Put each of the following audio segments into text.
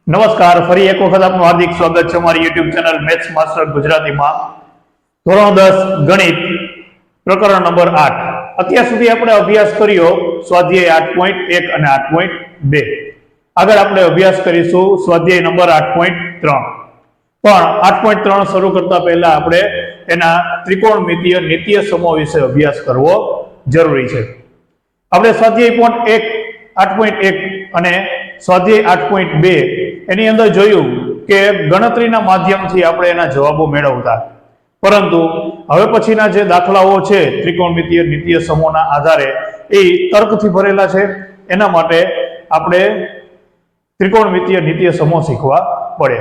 નમસ્કાર, ફરી એક વખત આપનું હાર્દિક સ્વાગત છે અમારી યુટ્યુબ ચેનલ મેથ્સ માસ્ટર ગુજરાતીમાં. ધોરણ 10 ગણિત પ્રકરણ નંબર 8. અત્યાર સુધી આપણે અભ્યાસ કર્યો સ્વાધ્યાય 8.1 અને 8.2. આગળ આપણે અભ્યાસ કરીશું સ્વાધ્યાય નંબર 8.3. પણ 8.3 શરૂ કરતા પહેલા આપણે એના ત્રિકોણમિતીય નિત્ય સમૂહ વિશે અભ્યાસ કરવો જરૂરી છે. આપણે સ્વાધ્યાય 8.1 અને સ્વાધ્યાય 8.2 એની અંદર જોયું કે ગણતરીના માધ્યમથી આપણે એના જવાબો મેળવતા, પરંતુ હવે પછીના જે દાખલાઓ છે ત્રિકોણમિતીય નિત્ય સમૂહના આધારે એ તર્કથી ભરેલા છે. એના માટે આપણે ત્રિકોણમિતીય નિત્ય સમૂહ શીખવા પડે.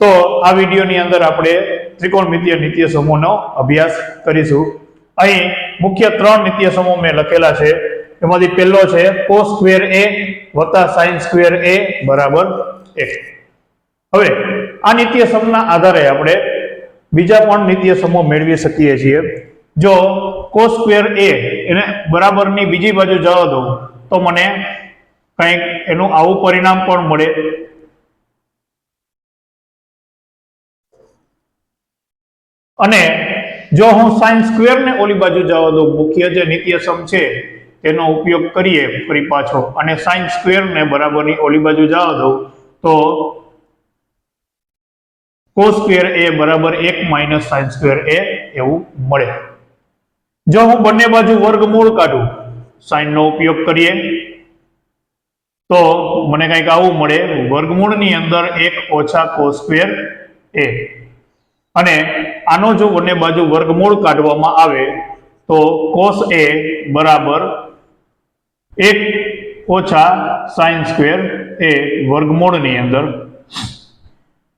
તો આ વિડીયોની અંદર આપણે ત્રિકોણમિતીય નિત્ય સમૂહનો અભ્યાસ કરીશું. અહીં મુખ્ય 3 નિત્ય સમૂહ મેં લખેલા છે. એમાંથી પહેલો છે cos સ્ક્વેર a વત્તા sin સ્ક્વેર a બરાબર 1. હવે આ નિત્ય સમૂહના આધારે આપણે બીજા પણ નિત્ય સમૂહ મેળવી શકીએ છીએ. જો cos સ્ક્વેર a એને બરાબરની બીજી બાજુ જવા દઉં તો મને કંઈક એનું આવું પરિણામ પણ મળે. અને જો હું sin સ્ક્વેર ને ઓલી બાજુ જવા દઉં, મુખ્ય જે નિત્ય સમ છે તેનો ઉપયોગ કરીએ ફરી પાછો, અને sin સ્ક્વેર ને બરાબરની ઓલી બાજુ જવા દઉં તો cos સ્ક્વેર a બરાબર 1 માઇનસ sin સ્ક્વેર a એવું મળે. જો હું બંને બાજુ વર્ગમૂળ કાઢું, sin નો ઉપયોગ કરીએ તો મને કંઈક આવું મળે, વર્ગમૂળની અંદર 1 ઓછા cos સ્ક્વેર a. અને આનો જો બંને બાજુ વર્ગમૂળ કાઢવામાં આવે તો cos a બરાબર 1 ઓછા sin સ્ક્વેર a વર્ગમૂળની અંદર.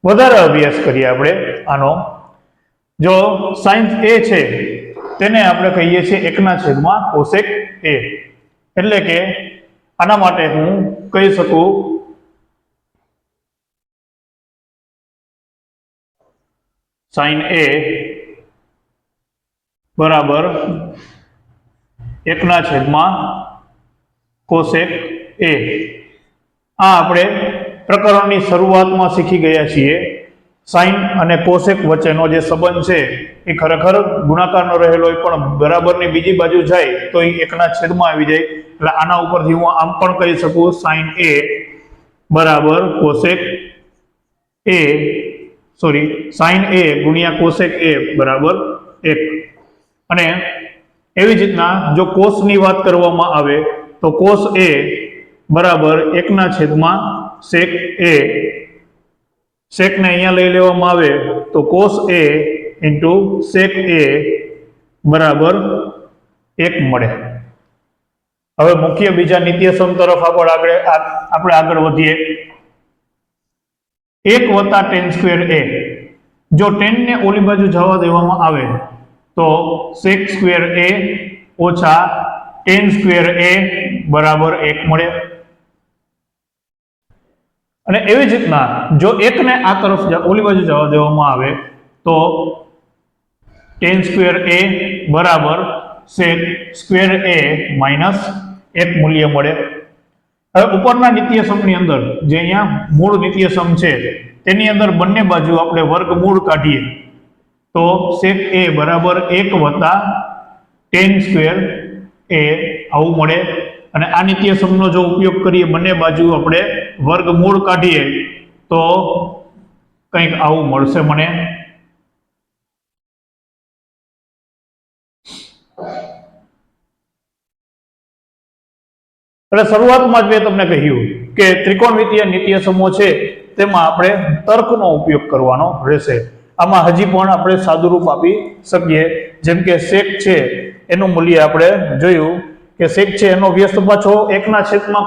વધારે અભ્યાસ કરીએ આપણે આનો. જો sin a છે તેને આપણે કહીએ છીએ 1/, cosec a. એટલે કે આના માટે હું કહી શકું sin a બરાબર 1/, cosec a. આ આપણે પ્રકરણની શરૂઆતમાં શીખી ગયા છીએ. sin અને cosec વચ્ચેનો જે સંબંધ છે એ ખરેખર ગુણાકારનો રહેલો હોય, પણ બરાબરની બીજી બાજુ જાય તો એ 1/, આવી જાય. એટલે આના ઉપરથી હું આમ પણ કહી શકું sin a બરાબર cosec a, sin a ગુણ્યા cosec a બરાબર 1. અને એવી જ રીતના જો cos ની વાત કરવામાં આવે તો cos a બરાબર 1/, sec a. sec ને અહીંયા લઈ લેવામાં આવે તો cos a into sec a બરાબર 1 મળે. હવે મુખ્ય બીજા નિત્ય સમ તરફ આપણે આગળ વધીએ. 1 વત્તા tan સ્ક્વેર a. જો tan ને ઓલી બાજુ જવા દેવામાં આવે તો sec સ્ક્વેર a ઓછા tan સ્ક્વેર a બરાબર 1 મળે. અને એવી જ રીતના જો 1 ને આ તરફ ઓલી બાજુ જવા દેવામાં આવે તો tan સ્ક્વેર a બરાબર sec સ્ક્વેર a માઇનસ 1 મૂલ્ય મળે. હવે ઉપરના નિત્ય સમની અંદર જે અહીંયા મૂળ નિત્ય સમ છે તેની અંદર બંને બાજુ આપણે વર્ગમૂળ કાઢીએ તો sec a બરાબર 1 વત્તા tan સ્ક્વેર a આવું મળે. અને આ નિત્ય સમનો જો ઉપયોગ કરીએ, બંને બાજુ આપણે વર્ગમૂળ કાઢીએ તો કંઈક આવું મળશે મને. એટલે શરૂઆતમાં જ મેં તમને કહ્યું કે ત્રિકોણમિતીય નિત્ય સમૂહ છે તેમાં આપણે તર્કનો ઉપયોગ કરવાનો રહેશે. આમાં હજી પણ આપણે સાદુરૂપ આપી શકીએ. જેમ કે sec છે એનું મૂલ્ય આપણે જોયું કે sec છે એનો વ્યસ્ત પાછો 1/,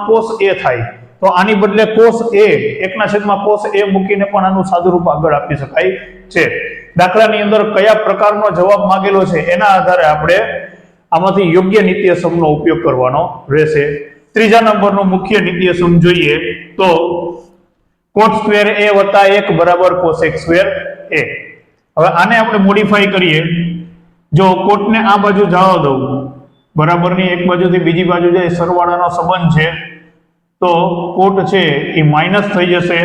cos a થાય, તો આની બદલે cos a 1/, cos a મૂકીને પણ આનું સાદુરૂપ આગળ આપી શકાય છે. દાખલાની અંદર કયા પ્રકારનો જવાબ માંગેલો છે એના આધારે આપણે આમાંથી યોગ્ય નિત્ય સમનો ઉપયોગ કરવાનો રહેશે. ત્રીજા નંબરનો મુખ્ય નિત્ય સમ જોઈએ તો cot સ્ક્વેર a વત્તા 1 બરાબર cosec સ્ક્વેર a. હવે આને આપણે મોડિફાઈ કરીએ. જો cot ને આ બાજુ જવા દઉં, બરાબરની એક બાજુથી બીજી બાજુ જાય, સરવાળાનો સંબંધ છે, તો cot છે એ માઇનસ થઈ જશે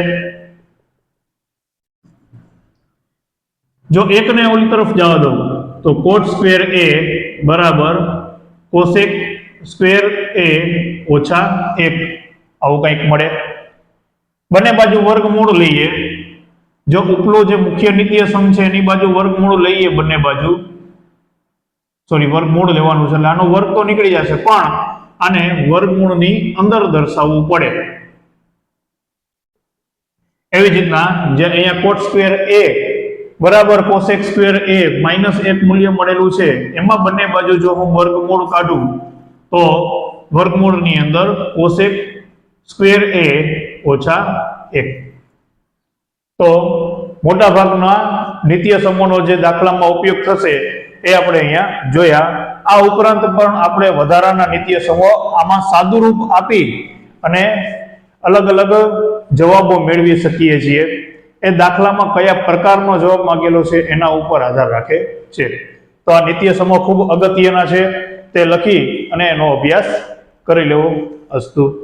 જો એકને ઓલી તરફ જવા દો તો કોટ સ્ક્વેર એ બરાબર કોસેક સ્ક્વેર એ ઓછા 1 આવું કંઈક મળે. બંને બાજુ વર્ગમૂળ લઈએ. જો ઉપલો જે મુખ્ય નિત્ય સમ છે એની બાજુ વર્ગમૂળ લઈએ, બંને બાજુ વર્ગમૂળ લેવાનું છે એટલે આનો વર્ગ તો નીકળી જશે, પણ આને વર્ગમૂળની અંદર દર્શાવવું પડે. એવી જ રીતના જે અહીંયા કોટ સ્ક્વેર એ બરાબર કોસેક સ્ક્વેર એ -1 મૂલ્ય મળેલું છે, એમાં બંને બાજુ જો હું વર્ગમૂળ કાઢું તો વર્ગમૂળની અંદર કોસેક સ્ક્વેર એ ઓછા 1. તો મોટા ભાગના નિત્ય સમૂહનો જે દાખલામાં ઉપયોગ થશે એ આપણે અહીંયા જોયા. આ ઉપરાંત પણ આપણે વધારાના નિત્ય સમૂહ આમાં સાદુરૂપ આપી અને અલગ અલગ જવાબો મેળવી શકીએ છીએ. એ દાખલામાં કયા પ્રકારનો જવાબ માંગેલો છે એના ઉપર આધાર રાખે છે. તો આ નિત્ય સમૂહ ખૂબ અગત્યના છે, તે લખી અને એનો અભ્યાસ કરી લેવો. અસ્તુ.